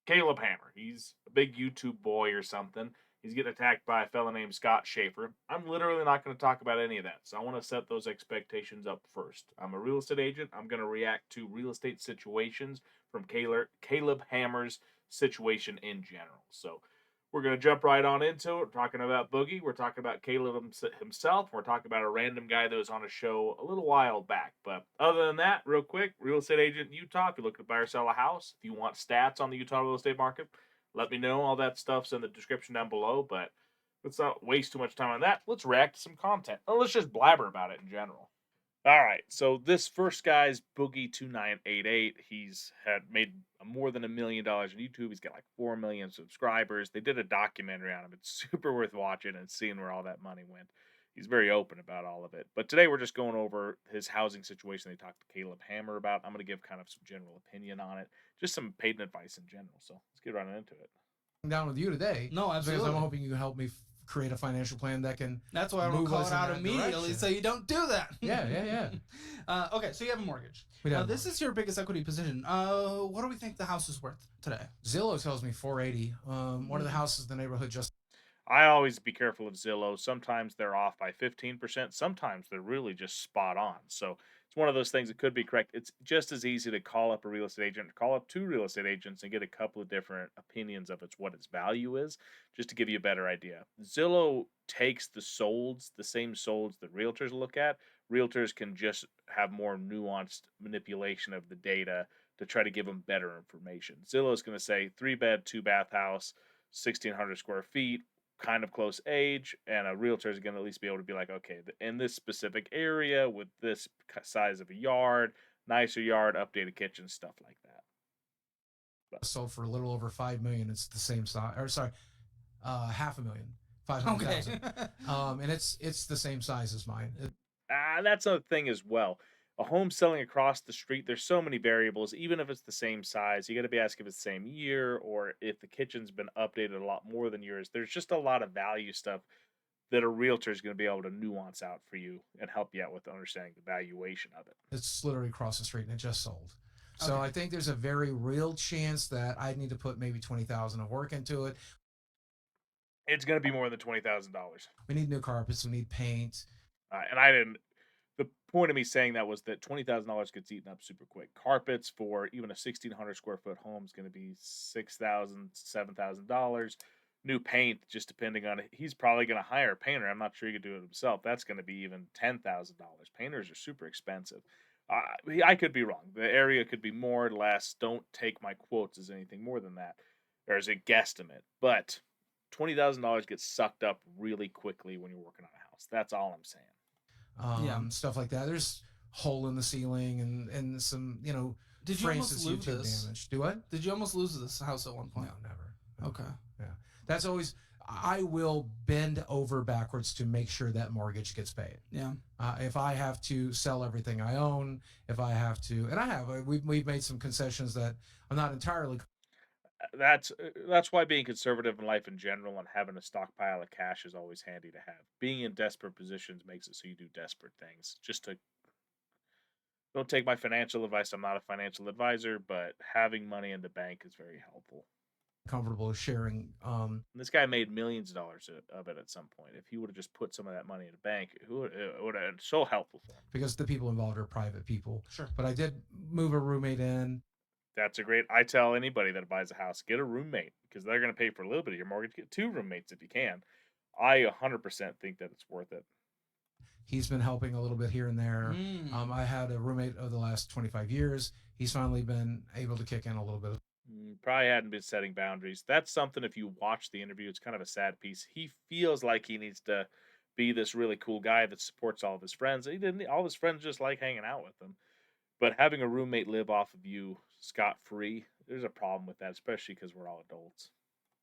Caleb Hammer. He's a big YouTube boy or something. He's getting attacked by a fella named Scott Schaefer. I'm literally not going to talk about any of that. So I want to set those expectations up first. I'm a real estate agent. I'm going to react to real estate situations from Caleb Hammer's situation in general. So we're going to jump right on into it. We're talking about Boogie. We're talking about Caleb himself. We're talking about a random guy that was on a show a little while back. But other than that, real quick, real estate agent in Utah. If you're looking to buy or sell a house, if you want stats on the Utah real estate market, let me know. All that stuff's in the description down below. But let's not waste too much time on that. Let's react to some content. Or let's just blabber about it in general. All right, so this first guy's Boogie2988. He's had made more than $1 million on YouTube. He's got like 4 million subscribers. They did a documentary on him. It's super worth watching and seeing where all that money went. He's very open about all of it. But today we're just going over his housing situation they talked to Caleb Hammer about. I'm going to give kind of some general opinion on it, just some Paden advice in general. So let's get right into it. Down with you today. No, Because absolutely. I'm hoping you can help me create a financial plan that can. That's why I don't move call us it in out that immediately, direction. so you don't do that. Yeah. Okay, so you have a mortgage. We have a This is your biggest equity position. What do we think the house is worth today? Zillow tells me 480. One of the houses in the neighborhood just I always be careful of Zillow. Sometimes they're off by 15%. Sometimes they're really just spot on. So it's one of those things that could be correct. It's just as easy to call up a real estate agent, call up two real estate agents and get a couple of different opinions of what its value is, just to give you a better idea. Zillow takes the solds, the same solds that realtors look at. Realtors can just have more nuanced manipulation of the data to try to give them better information. Zillow is going to say 3-bed, 2-bath house, 1,600 square feet, kind of close age, and a realtor is going to at least be able to be like, okay, in this specific area with this size of a yard, nicer yard, updated kitchen, stuff like that. sold for a little over 5 million. It's the same size, or sorry, half a million, 500,000. And it's the same size as mine. That's a thing as well. A home selling across the street, there's so many variables. Even if it's the same size, you got to be asking if it's the same year or if the kitchen's been updated a lot more than yours. There's just a lot of value stuff that a realtor is going to be able to nuance out for you and help you out with understanding the valuation of it. It's literally across the street and it just sold. So Okay. I think there's a very real chance that I need to put maybe 20,000 of work into it. It's going to be more than $20,000. We need new carpets. We need paint. And I didn't. The point of me saying that was that $20,000 gets eaten up super quick. Carpets for even a 1,600 square foot home is going to be $6,000, $7,000. New paint, just depending on it, he's probably going to hire a painter. I'm not sure he could do it himself. That's going to be even $10,000. Painters are super expensive. I could be wrong. The area could be more or less. Don't take my quotes as anything more than that, or as a guesstimate. But $20,000 gets sucked up really quickly when you're working on a house. That's all I'm saying. Stuff like that. There's hole in the ceiling and some, Did you frames almost that's lose YouTube this? damage. Do what? Did you almost lose this house at one No, point? never. No. Okay. Yeah. That's always, I will bend over backwards to make sure that mortgage gets paid. Yeah. If I have to sell everything I own, if I have to, and I have, we've made some concessions that I'm not entirely. That's why being conservative in life in general and having a stockpile of cash is always handy to have. Being in desperate positions makes it so you do desperate things. Just to don't take my financial advice. I'm not a financial advisor, but having money in the bank is very helpful. Comfortable sharing. And this guy made millions of dollars of it at some point. If he would have just put some of that money in a bank, it would have been so helpful for him. Because the people involved are private people. Sure. But I did move a roommate in. That's a great. I tell anybody that buys a house, get a roommate because they're going to pay for a little bit of your mortgage. Get two roommates if you can. I 100% think that it's worth it. He's been helping a little bit here and there. I had a roommate of the last 25 years. He's finally been able to kick in a little bit. Probably hadn't been setting boundaries. That's something. If you watch the interview, it's kind of a sad piece. He feels like he needs to be this really cool guy that supports all of his friends. He didn't. All his friends just like hanging out with him. But having a roommate live off of you scot free, there's a problem with that, especially because we're all adults.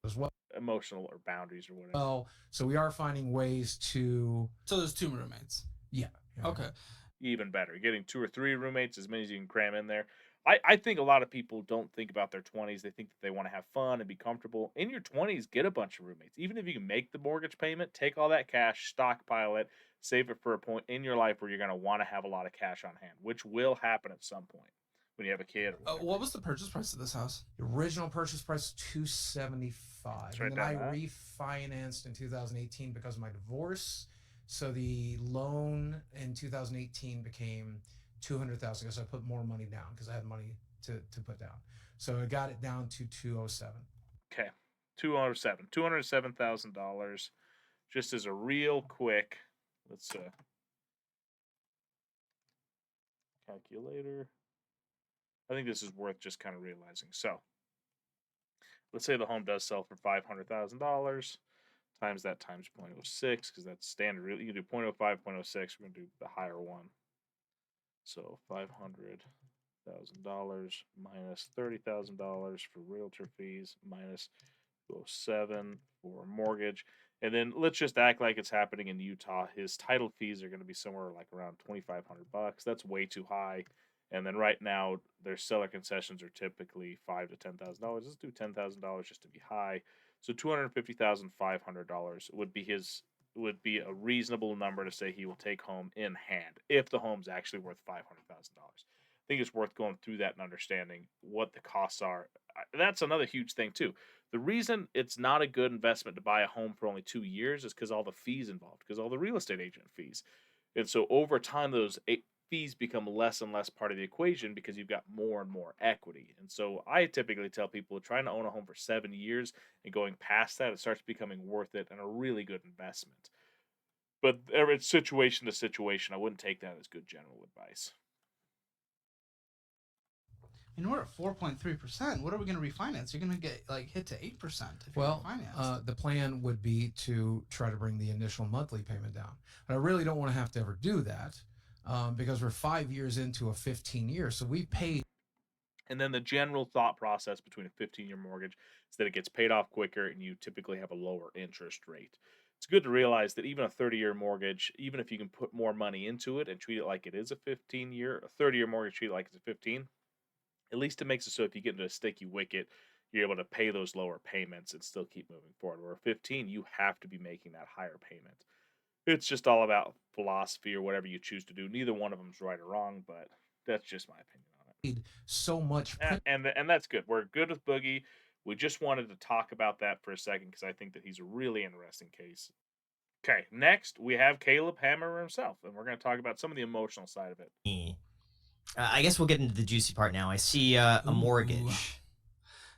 As well. Emotional or boundaries or whatever. Well, so we are finding ways to. So there's two roommates. Yeah. Okay. Even better, getting 2 or 3 roommates, as many as you can cram in there. I think a lot of people don't think about their 20s. They think that they want to have fun and be comfortable. In your 20s, get a bunch of roommates. Even if you can make the mortgage payment, take all that cash, stockpile it, save it for a point in your life where you're going to want to have a lot of cash on hand, which will happen at some point. when you have a kid. Or What was the purchase price of this house? The original purchase price $275, right and then I down that. refinanced in 2018 because of my divorce. So the loan in 2018 became $200,000 because I put more money down because I had money to put down. So I got it down to 207. Okay, $207,000. Just as a real quick, let's calculator. I think this is worth just kind of realizing. So, let's say the home does sell for $500,000. Times that times 0.06 because that's standard. You can do 0.05, 0.06. We're going to do the higher one. So $500,000 minus $30,000 for realtor fees minus 207 for mortgage. And then let's just act like it's happening in Utah. His title fees are going to be somewhere like around $2,500. That's way too high. And then right now, their seller concessions are typically $5,000 to $10,000. Let's do $10,000 just to be high. So $250,500 would be a reasonable number to say he will take home in hand if the home's actually worth $500,000. I think it's worth going through that and understanding what the costs are. That's another huge thing too. The reason it's not a good investment to buy a home for only 2 years is because all the fees involved, because all the real estate agent fees. And so over time, those fees become less and less part of the equation because you've got more and more equity. And so I typically tell people trying to own a home for 7 years and going past that, it starts becoming worth it and a really good investment. But it's situation to situation. I wouldn't take that as good general advice. And we're at 4.3%. What are we going to refinance? You're going to get hit to 8% if you refinance. The plan would be to try to bring the initial monthly payment down. But I really don't want to have to ever do that because we're 5 years into a 15 year. So we paid. And then the general thought process between a 15-year mortgage is that it gets paid off quicker and you typically have a lower interest rate. It's good to realize that even a 30-year mortgage, even if you can put more money into it and treat it like it is a 15-year, a 30-year mortgage, treat it like it's a 15, at least it makes it so if you get into a sticky wicket, you're able to pay those lower payments and still keep moving forward. Where a 15, you have to be making that higher payment. It's just all about philosophy or whatever you choose to do. Neither one of them is right or wrong, but that's just my opinion on it. So much. And that's good. We're good with Boogie. We just wanted to talk about that for a second because I think that he's a really interesting case. Okay, next we have Caleb Hammer himself, and we're going to talk about some of the emotional side of it. I guess we'll get into the juicy part now. I see a mortgage.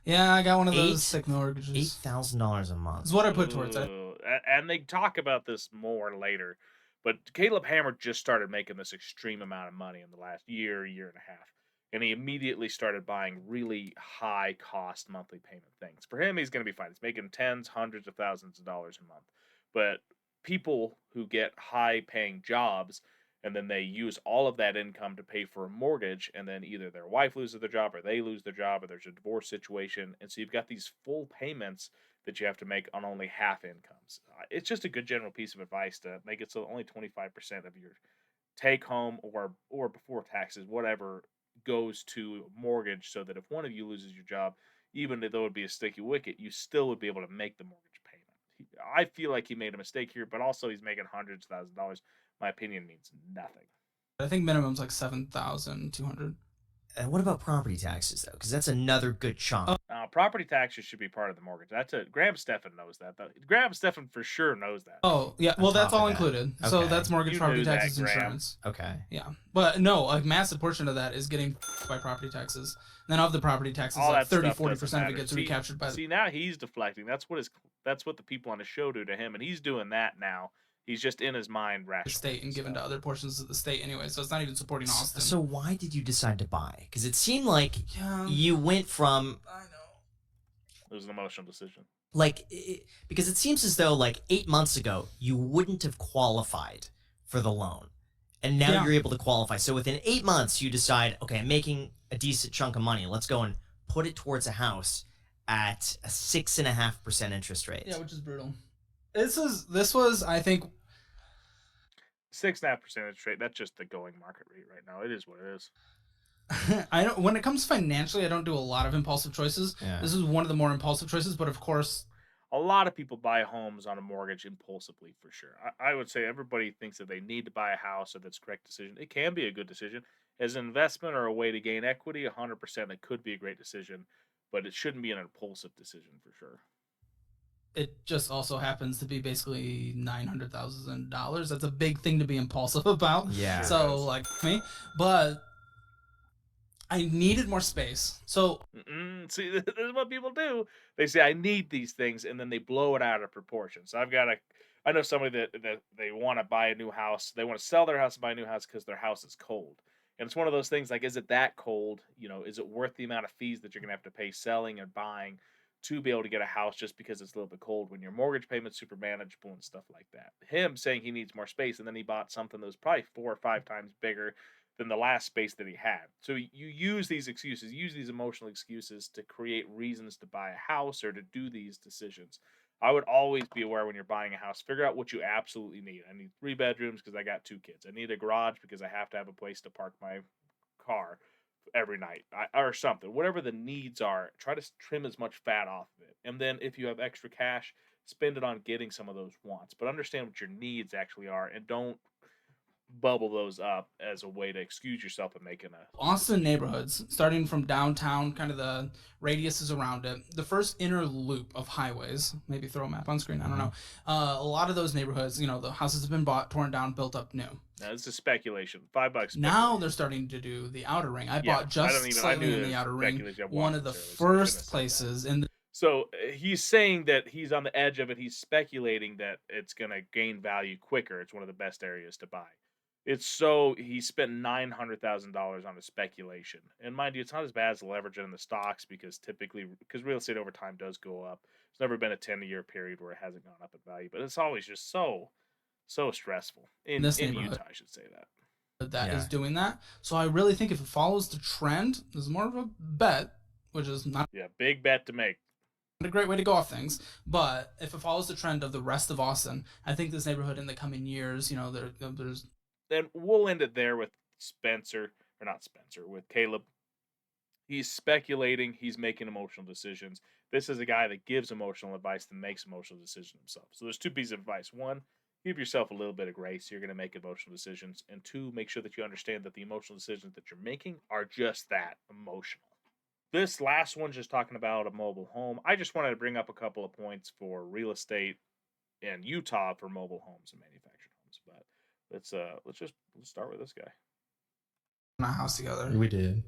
Yeah, I got one of those sick mortgages. $8,000 a month. That's what I put towards it. And they talk about this more later, but Caleb Hammer just started making this extreme amount of money in the last year and a half. And he immediately started buying really high cost monthly payment things. For him, he's going to be fine. He's making tens, hundreds of thousands of dollars a month. But people who get high paying jobs and then they use all of that income to pay for a mortgage, and then either their wife loses their job or they lose their job or there's a divorce situation. And so you've got these full payments that you have to make on only half incomes. It's just a good general piece of advice to make it so only 25% of your take home or before taxes, whatever, goes to mortgage, so that if one of you loses your job, even though it would be a sticky wicket, you still would be able to make the mortgage payment. I feel like he made a mistake here, but also he's making hundreds of thousands of dollars. My opinion means nothing. I think minimum's like $7,200. And what about property taxes though? Because that's another good chunk. Property taxes should be part of the mortgage. Graham Stephan knows that. Graham Stephan for sure knows that. Oh yeah, well that's all included. Okay. So that's mortgage, You property knew that, taxes, Graham. insurance. Okay. Yeah, but no, a massive portion of that is getting by property taxes. And then of the property taxes, All like that 30-40% of it gets recaptured by. See, now he's deflecting. That's what the people on the show do to him, and he's doing that now. He's just in his mind The rationalizing state and given to other portions of the state anyway, so it's not even supporting Austin. So why did you decide to buy? Because it seemed like Yeah. you went from I know. It was an emotional decision. because it seems as though 8 months ago you wouldn't have qualified for the loan, and now Yeah. you're able to qualify. So within 8 months you decide, okay, I'm making a decent chunk of money. Let's go and put it towards a house at a 6.5% interest rate. Yeah, which is brutal. This was I think 6.5% interest rate. That's just the going market rate right now. It is what it is. I don't. When it comes financially, I don't do a lot of impulsive choices. Yeah. This is one of the more impulsive choices, but of course, A lot of people buy homes on a mortgage impulsively, for sure. I would say everybody thinks that they need to buy a house or that's the correct decision. It can be a good decision. As an investment or a way to gain equity, 100% it could be a great decision, but it shouldn't be an impulsive decision for sure. It just also happens to be basically $900,000. That's a big thing to be impulsive about. Yeah. Sure So is. like me, but I needed more space. So See, this is what people do. They say, "I need these things," and then they blow it out of proportion. So I know somebody that they want to buy a new house. They want to sell their house and buy a new house because their house is cold. And it's one of those things like, is it that cold? Is it worth the amount of fees that you're gonna have to pay selling and buying to be able to get a house just because it's a little bit cold when your mortgage payment's super manageable and stuff like that? Him saying he needs more space, and then he bought something that was probably 4 or 5 times bigger than the last space that he had. So you use these excuses, use these emotional excuses to create reasons to buy a house or to do these decisions. I would always be aware when you're buying a house, figure out what you absolutely need. I need 3 bedrooms because I got 2 kids. I need a garage because I have to have a place to park my car every night or something. Whatever the needs are, try to trim as much fat off of it. And then if you have extra cash, spend it on getting some of those wants. But understand what your needs actually are and don't bubble those up as a way to excuse yourself and making a Austin neighborhoods, starting from downtown, kind of the radiuses around it, the first inner loop of highways, maybe throw a map on screen, I don't know. A lot of those neighborhoods, the houses have been bought, torn down, built up new. Now, this is speculation. $5. Now they're starting to do the outer ring. I Yeah, bought just I slightly knew in it the was outer ring, speculation. I one wanted of the to, so I shouldn't have first said that. places in the So he's saying that he's on the edge of it. He's speculating that it's going to gain value quicker. It's one of the best areas to buy. He spent $900,000 on a speculation, and mind you, it's not as bad as leveraging in the stocks because real estate over time does go up. There's never been a 10-year period where it hasn't gone up in value, but it's always just so stressful in this neighborhood Utah. I should say that. that is Yeah. doing that. So I really think if it follows the trend, this is more of a bet, which is not Yeah, big bet to make. a great way to go off things. But if it follows the trend of the rest of Austin, I think this neighborhood in the coming years, there's Then we'll end it there with with Caleb. He's speculating, he's making emotional decisions. This is a guy that gives emotional advice that makes emotional decisions himself. So there's 2 pieces of advice. One, give yourself a little bit of grace. You're going to make emotional decisions. And 2, make sure that you understand that the emotional decisions that you're making are just that, emotional. This last one's just talking about a mobile home. I just wanted to bring up a couple of points for real estate in Utah for mobile homes and manufactured homes. But let's start with this guy. in a house together. We did.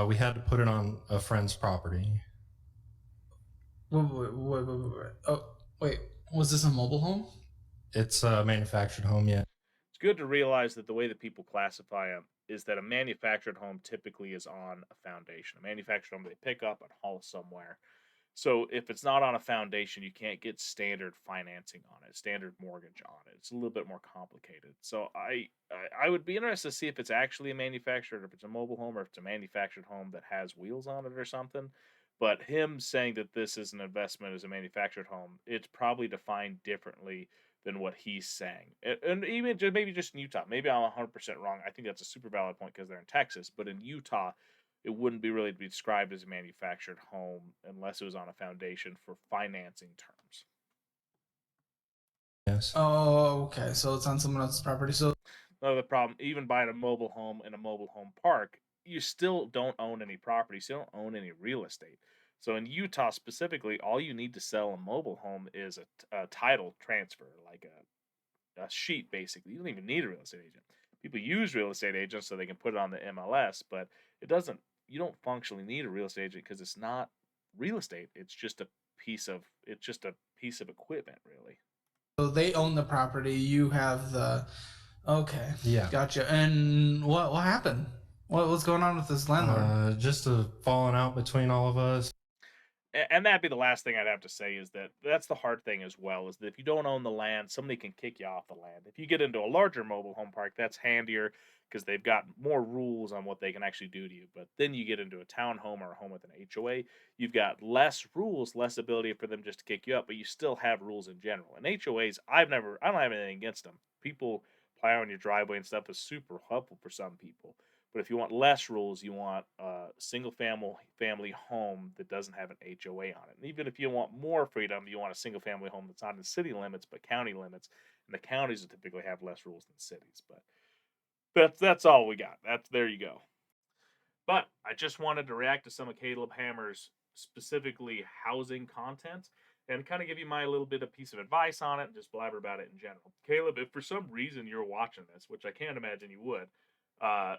We had to put it on a friend's property. Wait. Oh, wait. Was this a mobile home? It's a manufactured home, yeah. It's good to realize that the way that people classify them is that a manufactured home typically is on a foundation. A manufactured home they pick up and haul somewhere. So if it's not on a foundation, you can't get standard financing on it, standard mortgage on it. It's a little bit more complicated. So I would be interested to see if it's actually a manufactured, or if it's a mobile home, or if it's a manufactured home that has wheels on it or something. But him saying that this is an investment as a manufactured home, it's probably defined differently than what he's saying. And even maybe just in Utah, maybe I'm 100% wrong. I think that's a super valid point because they're in Texas. But in Utah, it wouldn't be really be described as a manufactured home unless it was on a foundation for financing terms. Yes. Oh, okay. So it's on someone else's property. So Another problem, even buying a mobile home in a mobile home park, you still don't own any property. You still don't own any real estate. So in Utah specifically, all you need to sell a mobile home is a title transfer, like a sheet basically. You don't even need a real estate agent. People use real estate agents so they can put it on the MLS, but it doesn't. You don't functionally need a real estate agent because it's not real estate. It's just a piece of equipment, really. they own the property. You have the. Okay. Yeah. Gotcha. And what happened? What's going on with this landlord? Just a falling out between all of us. And that'd be the last thing I'd have to say is that's the hard thing as well, is that if you don't own the land, somebody can kick you off the land. If you get into a larger mobile home park, that's handier because they've got more rules on what they can actually do to you. But then you get into a townhome or a home with an HOA, you've got less rules, less ability for them just to kick you up, but you still have rules in general. And HOAs, I don't have anything against them. People plow on your driveway and stuff is super helpful for some people. But if you want less rules, you want a single family home that doesn't have an HOA on it. And even if you want more freedom, you want a single family home that's not in city limits but county limits. And the counties will typically have less rules than cities. But That's all we got. There you go. But I just wanted to react to some of Caleb Hammer's specifically housing content and kind of give you my little bit of piece of advice on it and just blabber about it in general. Caleb, if for some reason you're watching this, which I can't imagine you would, uh,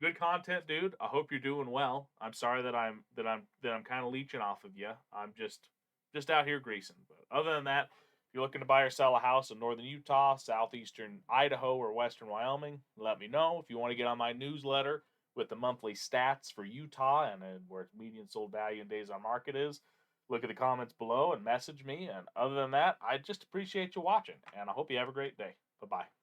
good content, dude. I hope you're doing well. I'm sorry that I'm kind of leeching off of you. I'm just out here greasing. But other than that, if you're looking to buy or sell a house in northern Utah, southeastern Idaho, or western Wyoming, let me know. If you want to get on my newsletter with the monthly stats for Utah and where its median sold value and days on market is, look at the comments below and message me. And other than that, I just appreciate you watching, and I hope you have a great day. Bye bye.